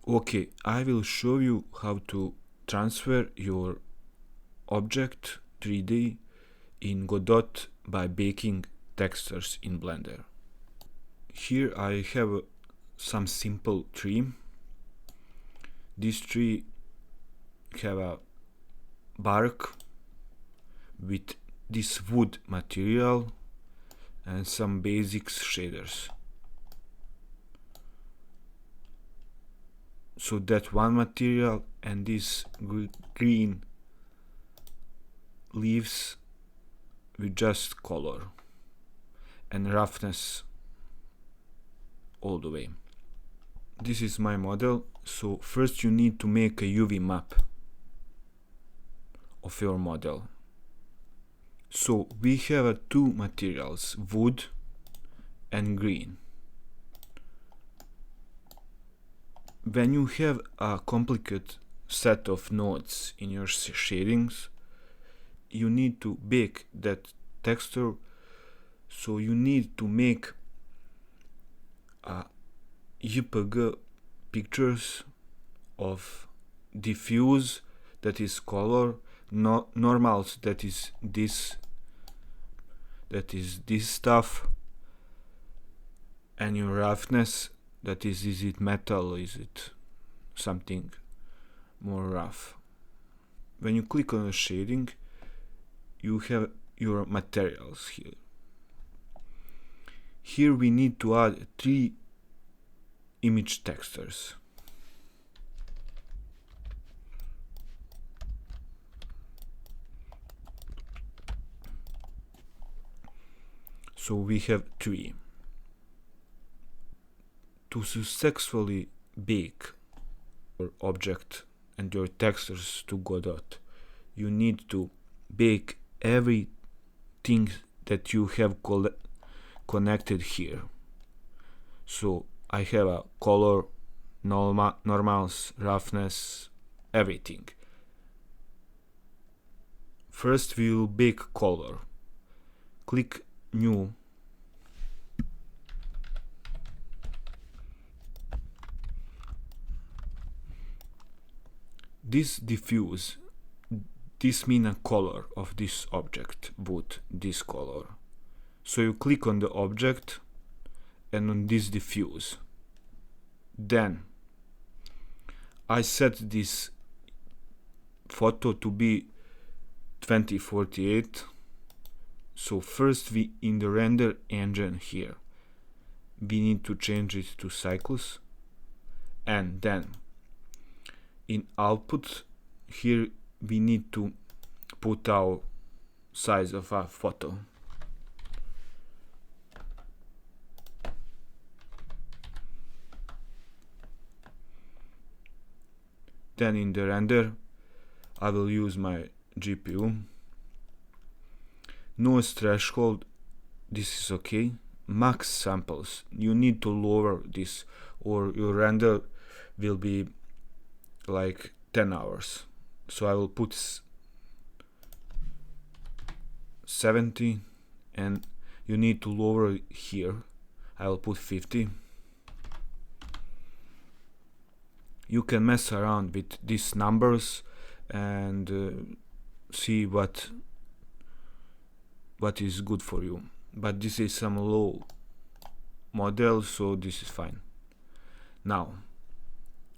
Okay, I will show you how to transfer your object 3D in Godot by baking textures in Blender. Here I have some simple tree. This tree have a bark with this wood material and some basics shaders. So that one material and this green leaves with just color and roughness all the way. This is my model. So first you need to make a UV map of your model. So we have two materials, wood and green. When you have a complicated set of nodes in your shadings, you need to bake that texture. So you need to make JPG pictures of diffuse, that is color, normals, that is this stuff, and your roughness, that is it metal, is it something more rough. When you click on the shading, you have your materials here. Here we need to add 3 image textures. So we have 3. To successfully bake your object and your textures to Godot, you need to bake everything that you have connected here. So I have a color, normals, roughness, everything. First we will bake color. Click new. This diffuse, this means a color of this object, wood, this color. So you click on the object and on this diffuse. Then I set this photo to be 2048. So first we, in the render engine here, we need to change it to cycles, and then in output here we need to put our size of our photo. Then in the render I will use my GPU. Noise threshold, this is okay. Max samples, you need to lower this or your render will be like 10 hours. So I will put 70 and you need to lower it here. I will put 50. You can mess around with these numbers and see what is good for you. But this is some low model, so this is fine. Now,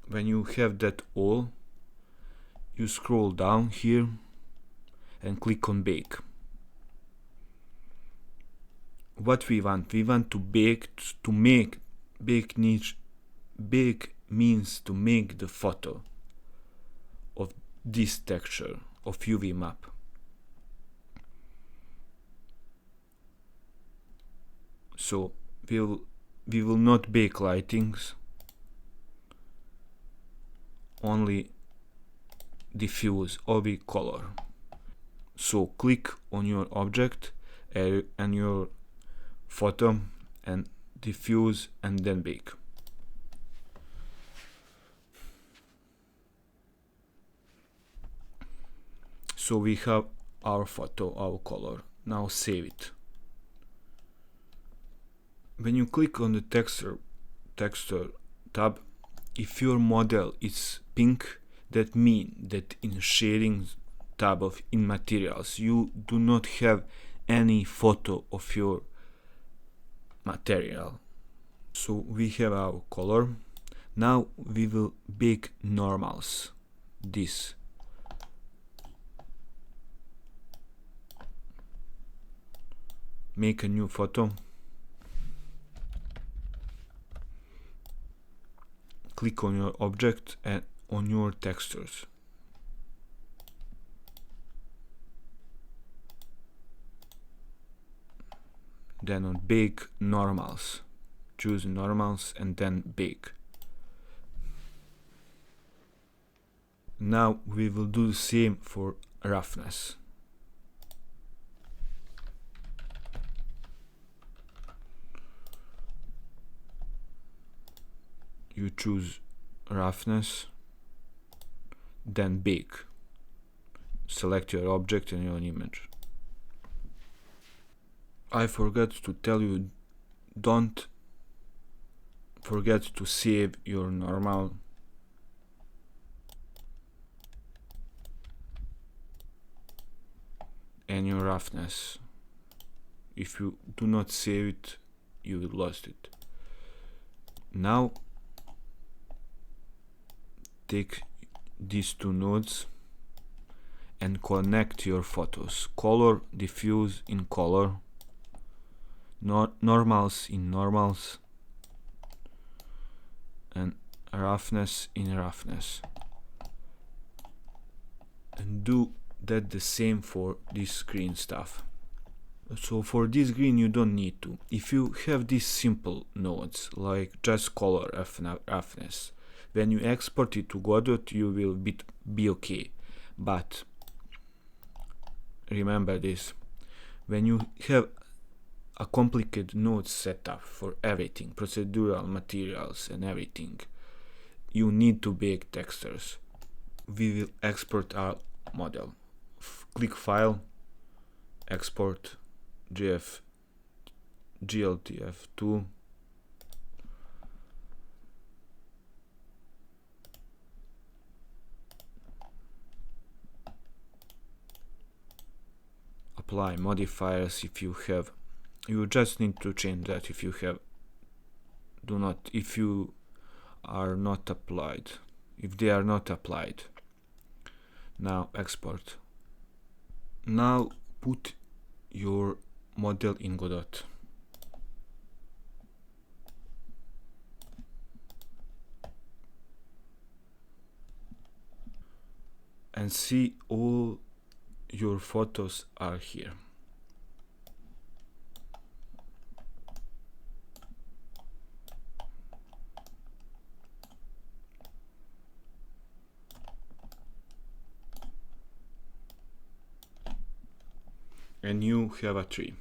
when you have that all, you scroll down here and click on bake. What we want to bake, to make, bake means to make the photo of this texture of UV map. So we will not bake lightings, only diffuse or be color. So click on your object and your photo and diffuse and then bake. So we have our photo, our color. Now save it. When you click on the texture tab, if your model is pink, that means that in shading tab of in materials you do not have any photo of your material. So we have our color. Now we will bake normals. This. Make a new photo. Click on your object and on your textures. Then on bake normals. Choose normals and then bake. Now we will do the same for roughness. You choose roughness, then bake. Select your object and your image. I forgot to tell you, don't forget to save your normal and your roughness. If you do not save it, you will lost it. Now take these two nodes and connect your photos. Color, diffuse in color, normals in normals, and roughness in roughness. And do that the same for this green stuff. So for this green you don't need to. If you have these simple nodes like just color roughness, when you export it to Godot you will be okay. But remember this, when you have a complicated node setup for everything, procedural materials and everything, you need to bake textures. We will export our model. Click File, Export, GLTF2, apply modifiers if you have. You just need to change that if you have. If you are not applied. If they are not applied. Now export. Now put your model in Godot. And see all your photos are here. And you have a tree.